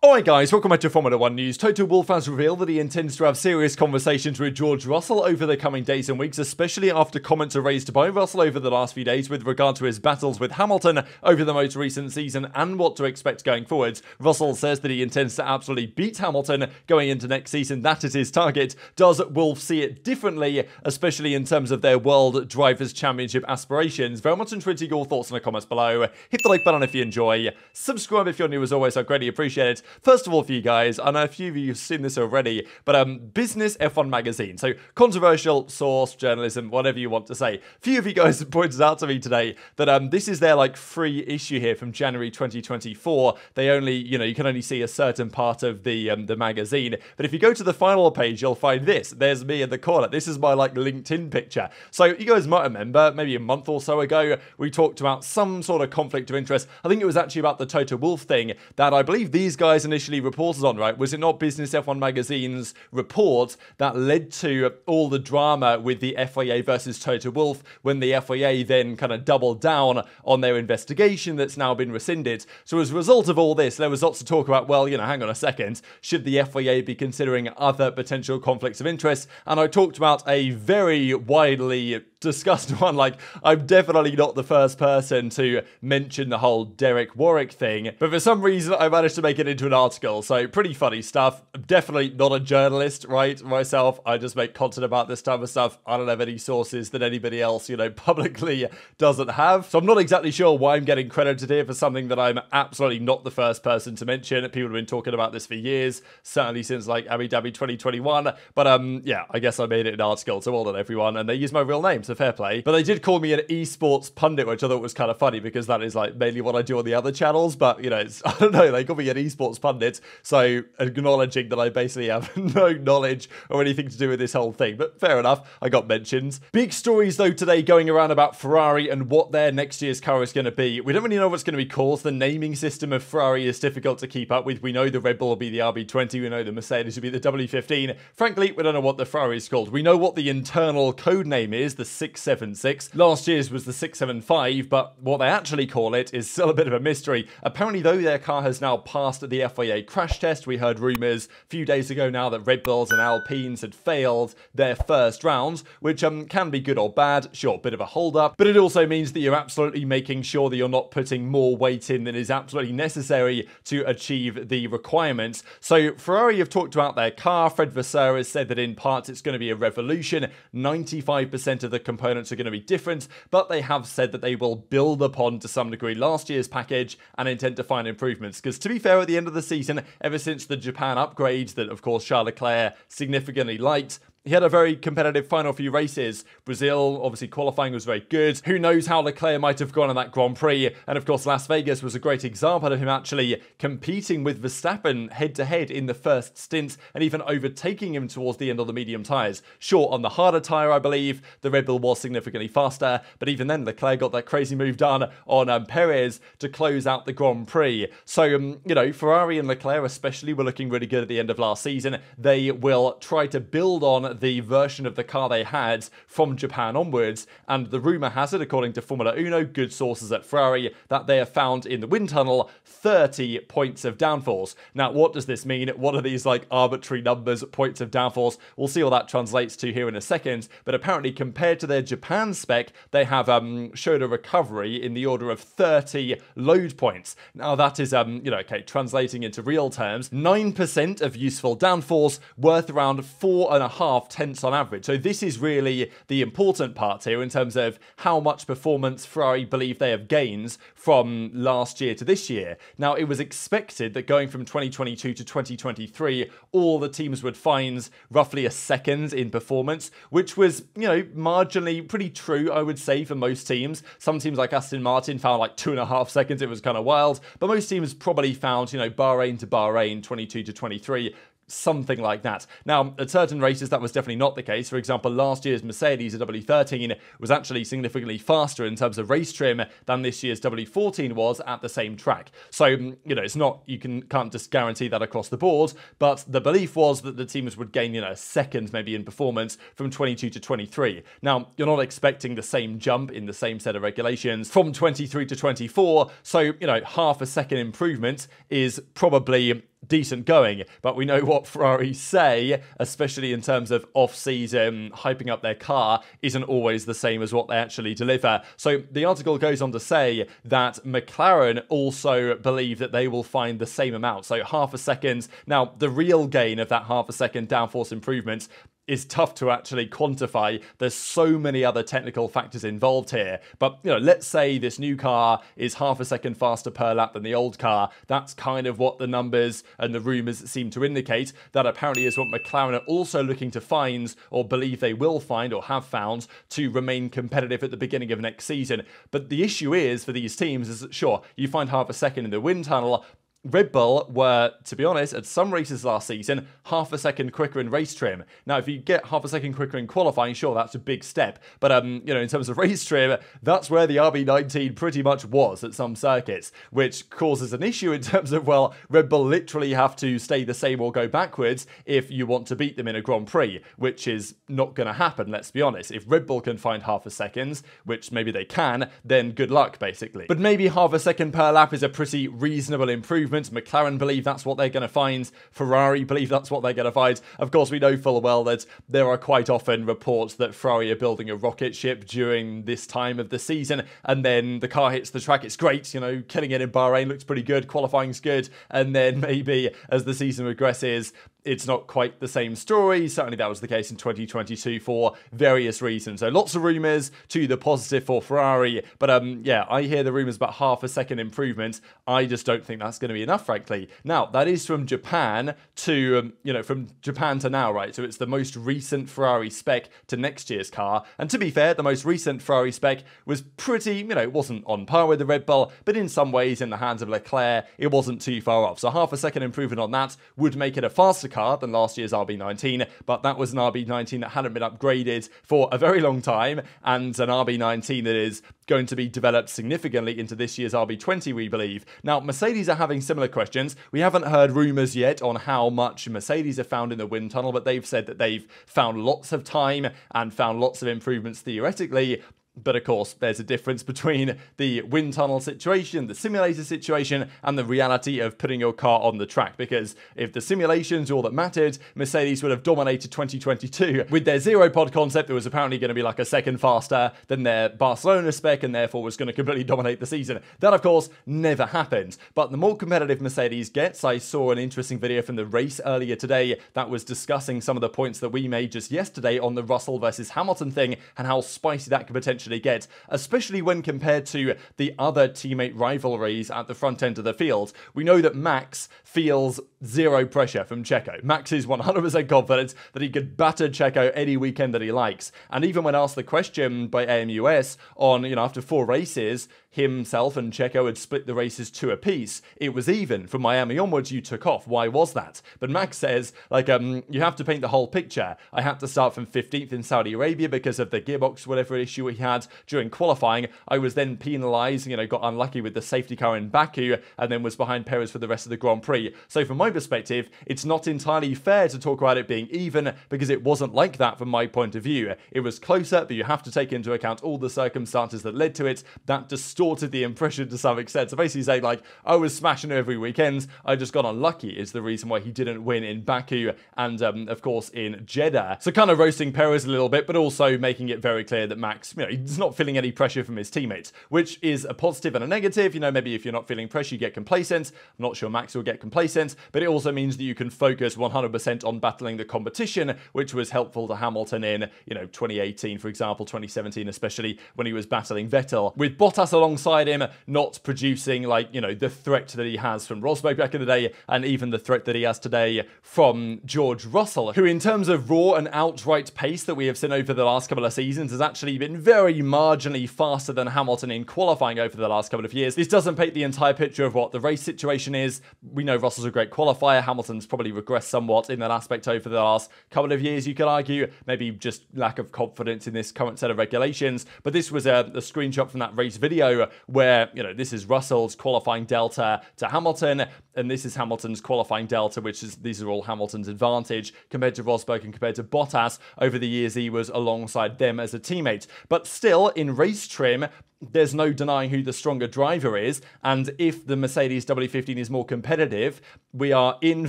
Alright guys, welcome back to Formula 1 News. Toto Wolff has revealed that he intends to have serious conversations with George Russell over the coming days and weeks, especially after comments are raised by Russell over the last few days with regard to his battles with Hamilton over the most recent season and what to expect going forwards. Russell says that he intends to absolutely beat Hamilton going into next season. That is his target. Does Wolff see it differently, especially in terms of their World Drivers' Championship aspirations? Very much intriguing your thoughts in the comments below. Hit the like button if you enjoy. Subscribe if you're new as always, I greatly appreciate it. First of all, for you guys, I know a few of you have seen this already, but Business F1 magazine, so controversial source, journalism, whatever you want to say. A few of you guys have pointed out to me today that this is their free issue here from January 2024. They only, you can only see a certain part of the magazine, but if you go to the final page, you'll find this. There's me in the corner. This is my LinkedIn picture. So you guys might remember, maybe a month or so ago, we talked about some sort of conflict of interest. I think it was actually about the Toto Wolff thing that I believe these guys initially reported on, right? Was it not Business F1 magazine's report that led to all the drama with the FIA versus Toto Wolff when the FIA then kind of doubled down on their investigation that's now been rescinded? So as a result of all this, there was lots of talk about, well, hang on a second, should the FIA be considering other potential conflicts of interest? And I talked about a very widely discussed one. I'm definitely not the first person to mention the whole Derek Warwick thing, but for some reason I managed to make it into an article, so pretty funny stuff. I'm definitely not a journalist, right, myself. I just make content about this type of stuff. I don't have any sources that anybody else, publicly doesn't have, so I'm not exactly sure why I'm getting credited here for something that I'm absolutely not the first person to mention. People have been talking about this for years, certainly since Abu Dhabi 2021, but yeah, I guess I made it an article, so well done everyone, and they used my real name, so fair play. But they did call me an Esports Pundit, which I thought was kind of funny because that is mainly what I do on the other channels, but it's, I don't know, they call me an Esports Pundit, so acknowledging that I basically have no knowledge or anything to do with this whole thing, but fair enough, I got mentions. Big stories though today going around about Ferrari and what their next year's car is going to be. We don't really know what's going to be called. The naming system of Ferrari is difficult to keep up with. We know the Red Bull will be the RB20, we know the Mercedes will be the W15. Frankly, we don't know what the Ferrari is called. We know what the internal code name is, the 676. Last year's was the 675, but what they actually call it is still a bit of a mystery. Apparently though, their car has now passed the FIA crash test. We heard rumours a few days ago now that Red Bulls and Alpines had failed their first rounds, which can be good or bad. Sure, bit of a hold up, but it also means that you're absolutely making sure that you're not putting more weight in than is absolutely necessary to achieve the requirements. So Ferrari have talked about their car. Fred Vasseur has said that in parts it's going to be a revolution. 95% of the components are going to be different, but they have said that they will build upon to some degree last year's package and intend to find improvements. Because to be fair, at the end of the season, ever since the Japan upgrades that of course Charles Leclerc significantly liked, he had a very competitive final few races. Brazil, obviously qualifying was very good. Who knows how Leclerc might have gone in that Grand Prix. And of course, Las Vegas was a great example of him actually competing with Verstappen head-to-head in the first stint and even overtaking him towards the end of the medium tyres. Sure, on the harder tyre, I believe, the Red Bull was significantly faster, but even then, Leclerc got that crazy move done on Perez to close out the Grand Prix. So, Ferrari and Leclerc especially were looking really good at the end of last season. They will try to build on the version of the car they had from Japan onwards, and the rumour has it, according to Formula Uno, good sources at Ferrari, that they have found in the wind tunnel 30 points of downforce. Now, what does this mean? What are these arbitrary numbers, points of downforce? We'll see what that translates to here in a second, but apparently compared to their Japan spec, they have showed a recovery in the order of 30 load points. Now that is, okay, translating into real terms, 9% of useful downforce worth around 4.5 tenths on average. So this is really the important part here in terms of how much performance Ferrari believe they have gained from last year to this year. Now, it was expected that going from 2022 to 2023, all the teams would find roughly a second in performance, which was, marginally pretty true, I would say, for most teams. Some teams like Aston Martin found 2.5 seconds. It was kind of wild, but most teams probably found, Bahrain to Bahrain, 22 to 23, something like that. Now, at certain races, that was definitely not the case. For example, last year's Mercedes W15 was actually significantly faster in terms of race trim than this year's W14 was at the same track. So, it's not, you can't just guarantee that across the board, but the belief was that the teams would gain, a second maybe in performance from 22 to 23. Now, you're not expecting the same jump in the same set of regulations from 23 to 24, so, half a second improvement is probably decent going, but we know what Ferrari say, especially in terms of off-season hyping up their car, isn't always the same as what they actually deliver. So the article goes on to say that McLaren also believe that they will find the same amount, so half a second. Now, the real gain of that half a second downforce improvement is tough to actually quantify. There's so many other technical factors involved here. But, let's say this new car is half a second faster per lap than the old car. That's kind of what the numbers and the rumours seem to indicate. That apparently is what McLaren are also looking to find, or believe they will find, or have found, to remain competitive at the beginning of next season. But the issue is, for these teams, is that, sure, you find half a second in the wind tunnel. Red Bull were, to be honest, at some races last season, half a second quicker in race trim. Now, if you get half a second quicker in qualifying, sure, that's a big step. But, in terms of race trim, that's where the RB19 pretty much was at some circuits, which causes an issue in terms of, well, Red Bull literally have to stay the same or go backwards if you want to beat them in a Grand Prix, which is not going to happen, let's be honest. If Red Bull can find half a second, which maybe they can, then good luck, basically. But maybe half a second per lap is a pretty reasonable improvement. McLaren believe that's what they're going to find. Ferrari believe that's what they're going to find. Of course, we know full well that there are quite often reports that Ferrari are building a rocket ship during this time of the season, and then the car hits the track. It's great, killing it in Bahrain, looks pretty good, qualifying's good, and then maybe as the season progresses, it's not quite the same story. Certainly that was the case in 2022 for various reasons. So lots of rumours to the positive for Ferrari. But yeah, I hear the rumours about half a second improvement. I just don't think that's going to be enough, frankly. Now, that is from Japan to, from Japan to now, right? So it's the most recent Ferrari spec to next year's car. And to be fair, the most recent Ferrari spec was pretty, it wasn't on par with the Red Bull, but in some ways, in the hands of Leclerc, it wasn't too far off. So half a second improvement on that would make it a faster car than last year's RB19, but that was an RB19 that hadn't been upgraded for a very long time, and an RB19 that is going to be developed significantly into this year's RB20, we believe. Now, Mercedes are having similar questions. We haven't heard rumours yet on how much Mercedes have found in the wind tunnel, but they've said that they've found lots of time and found lots of improvements theoretically. But of course, there's a difference between the wind tunnel situation, the simulator situation, and the reality of putting your car on the track. Because if the simulations are all that mattered, Mercedes would have dominated 2022 with their zero pod concept that was apparently going to be like a second faster than their Barcelona spec, and therefore was going to completely dominate the season. That, of course, never happened. But the more competitive Mercedes gets, I saw an interesting video from the race earlier today that was discussing some of the points that we made just yesterday on the Russell versus Hamilton thing, and how spicy that could potentially get, especially when compared to the other teammate rivalries at the front end of the field. We know that Max feels zero pressure from Checo. Max is 100% confident that he could batter Checo any weekend that he likes. And even when asked the question by AMUS on, after 4 races, himself and Checo had split the races 2 apiece. It was even. From Miami onwards, you took off. Why was that? But Max says, you have to paint the whole picture. I had to start from 15th in Saudi Arabia because of the gearbox, whatever issue he had during qualifying. I was then penalised, got unlucky with the safety car in Baku, and then was behind Perez for the rest of the Grand Prix. So from my perspective, it's not entirely fair to talk about it being even, because it wasn't like that from my point of view. It was closer, but you have to take into account all the circumstances that led to it. That distorted the impression to some extent. So basically saying, I was smashing every weekend, I just got unlucky is the reason why he didn't win in Baku and, of course, in Jeddah. So kind of roasting Perez a little bit, but also making it very clear that Max, he's not feeling any pressure from his teammates, which is a positive and a negative. Maybe if you're not feeling pressure, you get complacent. I'm not sure Max will get complacent, but it also means that you can focus 100% on battling the competition, which was helpful to Hamilton in, 2018, for example, 2017, especially when he was battling Vettel. With Bottas alongside him, not producing the threat that he has from Rosberg back in the day, and even the threat that he has today from George Russell, who in terms of raw and outright pace that we have seen over the last couple of seasons has actually been very marginally faster than Hamilton in qualifying over the last couple of years. This doesn't paint the entire picture of what the race situation is. We know Russell's a great qualifier. Hamilton's probably regressed somewhat in that aspect over the last couple of years, you could argue. Maybe just lack of confidence in this current set of regulations. But this was a screenshot from that race video where, this is Russell's qualifying delta to Hamilton, and this is Hamilton's qualifying delta, these are all Hamilton's advantage compared to Rosberg and compared to Bottas over the years he was alongside them as a teammate. But still, in race trim, there's no denying who the stronger driver is, and if the Mercedes W15 is more competitive, we are in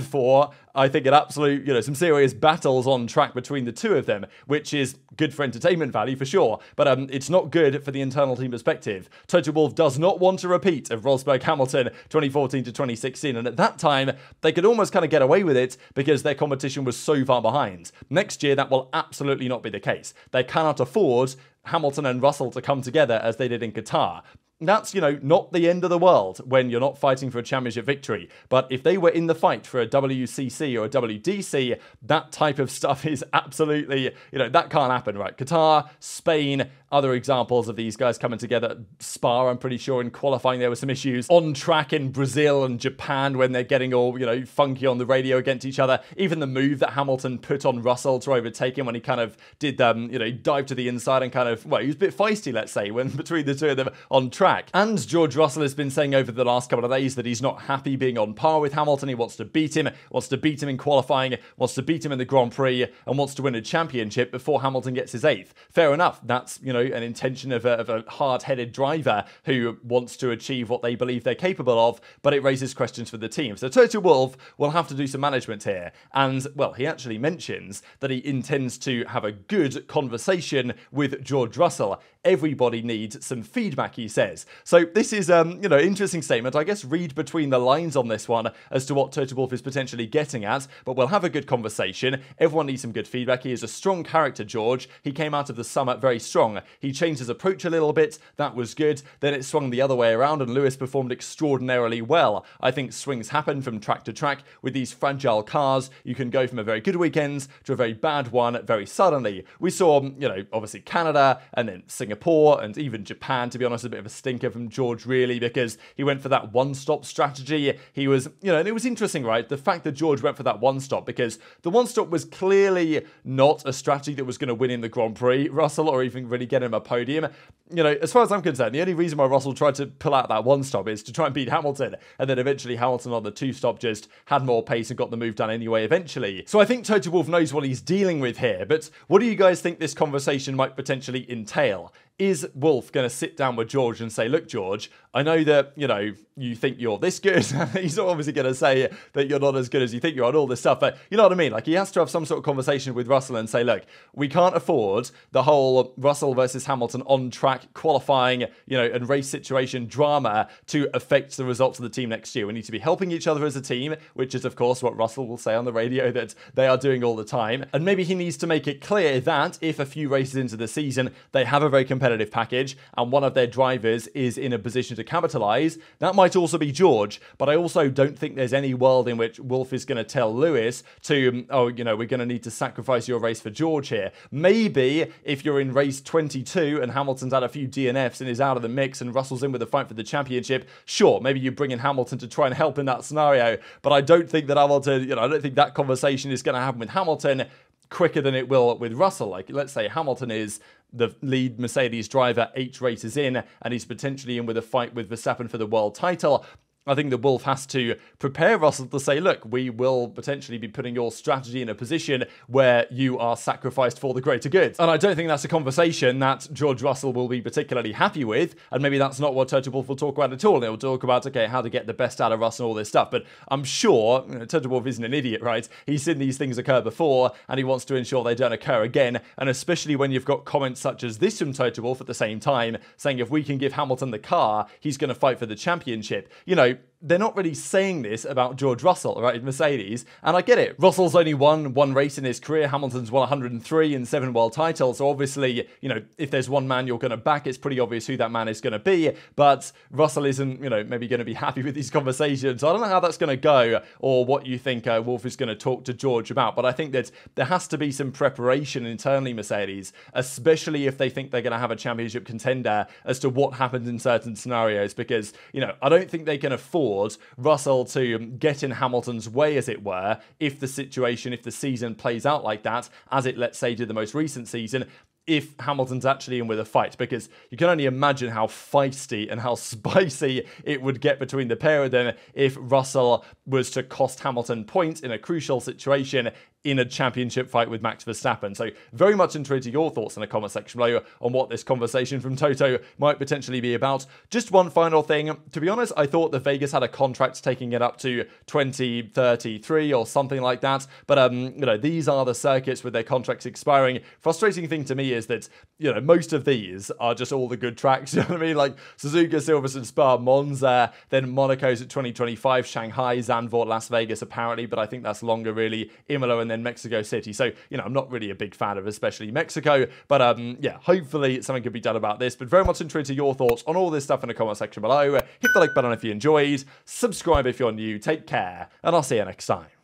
for, I think, an absolute, some serious battles on track between the two of them, which is good for entertainment value for sure, but it's not good for the internal team perspective. Toto Wolff does not want a repeat of Rosberg-Hamilton 2014 to 2016, and at that time, they could almost kind of get away with it because their competition was so far behind. Next year, that will absolutely not be the case. They cannot afford Hamilton and Russell to come together as they did in Qatar. That's, not the end of the world when you're not fighting for a championship victory. But if they were in the fight for a WCC or a WDC, that type of stuff is absolutely, that can't happen, right? Qatar, Spain, other examples of these guys coming together. Spa, I'm pretty sure in qualifying there were some issues. On track in Brazil and Japan when they're getting all, funky on the radio against each other. Even the move that Hamilton put on Russell to overtake him when he kind of did, dive to the inside and kind of, he was a bit feisty, let's say, when between the two of them on track. And George Russell has been saying over the last couple of days that he's not happy being on par with Hamilton. He wants to beat him in qualifying, wants to beat him in the Grand Prix, and wants to win a championship before Hamilton gets his 8th. Fair enough. That's, an intention of a hard-headed driver who wants to achieve what they believe they're capable of, but it raises questions for the team. So Toto Wolff will have to do some management here. And, he actually mentions that he intends to have a good conversation with George Russell. Everybody needs some feedback, he says. So this is, interesting statement. I guess read between the lines on this one as to what Toto Wolff is potentially getting at, but we'll have a good conversation. Everyone needs some good feedback. He is a strong character, George. He came out of the summer very strong. He changed his approach a little bit. That was good. Then it swung the other way around and Lewis performed extraordinarily well. I think swings happen from track to track with these fragile cars. You can go from a very good weekend to a very bad one very suddenly. We saw, obviously Canada and then Singapore and even Japan, to be honest, a bit of a stinker from George, really, because he went for that one-stop strategy. He was, and it was interesting, right? The fact that George went for that one-stop, because the one-stop was clearly not a strategy that was going to win him the Grand Prix, Russell, or even really get him a podium. As far as I'm concerned, the only reason why Russell tried to pull out that one-stop is to try and beat Hamilton, and then eventually Hamilton on the two-stop just had more pace and got the move done anyway eventually. So I think Toto Wolff knows what he's dealing with here, but what do you guys think this conversation might potentially entail? Is Wolff going to sit down with George and say, look, George, I know that, you think you're this good. He's not obviously going to say that you're not as good as you think you are and all this stuff, but you know what I mean? Like, he has to have some sort of conversation with Russell and say, look, we can't afford the whole Russell versus Hamilton on track qualifying, and race situation drama to affect the results of the team next year. We need to be helping each other as a team, which is, of course, what Russell will say on the radio that they are doing all the time. And maybe he needs to make it clear that if a few races into the season, they have a very competitive package and one of their drivers is in a position to capitalize, that might also be George. But I also don't think there's any world in which Wolff is going to tell Lewis to, we're going to need to sacrifice your race for George here. Maybe if you're in race 22 and Hamilton's had a few DNFs and is out of the mix and Russell's in with a fight for the championship, sure, maybe you bring in Hamilton to try and help in that scenario. But I don't think that Hamilton, I don't think that conversation is going to happen with Hamilton quicker than it will with Russell. Like, let's say Hamilton is the lead Mercedes driver 8 races in, and he's potentially in with a fight with Verstappen for the world title. I think that Wolff has to prepare Russell to say, look, we will potentially be putting your strategy in a position where you are sacrificed for the greater good. And I don't think that's a conversation that George Russell will be particularly happy with. And maybe that's not what Toto Wolff will talk about at all. They'll talk about, okay, how to get the best out of Russell and all this stuff. But I'm sure Toto Wolff isn't an idiot, right? He's seen these things occur before and he wants to ensure they don't occur again. And especially when you've got comments such as this from Toto Wolff at the same time, saying if we can give Hamilton the car, he's going to fight for the championship. They're not really saying this about George Russell, right, Mercedes, and I get it. Russell's only won one race in his career. Hamilton's won 103 and 7 world titles, so obviously, if there's one man you're going to back, it's pretty obvious who that man is going to be, but Russell isn't, maybe going to be happy with these conversations. So I don't know how that's going to go, or what you think Wolff is going to talk to George about, but I think that there has to be some preparation internally, Mercedes, especially if they think they're going to have a championship contender, as to what happens in certain scenarios, because, I don't think they can afford Russell to get in Hamilton's way, as it were, if the season plays out like that, as it, let's say, did the most recent season, if Hamilton's actually in with a fight, because you can only imagine how feisty and how spicy it would get between the pair of them if Russell was to cost Hamilton points in a crucial situation in a championship fight with Max Verstappen. So very much interested your thoughts in the comment section below on what this conversation from Toto might potentially be about. Just one final thing. To be honest, I thought that Vegas had a contract taking it up to 2033 or something like that. But, you know, these are the circuits with their contracts expiring. Frustrating thing to me is that, you know, most of these are just all the good tracks. You know what I mean? Like Suzuka, Silverstone, Spa, Monza, then Monaco's at 2025, Shanghai, Zandvoort, Las Vegas apparently, but I think that's longer really, Imola, and then Mexico City. So, you know, I'm not really a big fan of especially Mexico, but yeah, hopefully something could be done about this. But very much interested in your thoughts on all this stuff in the comment section below. Hit the like button if you enjoyed, subscribe if you're new, take care, and I'll see you next time.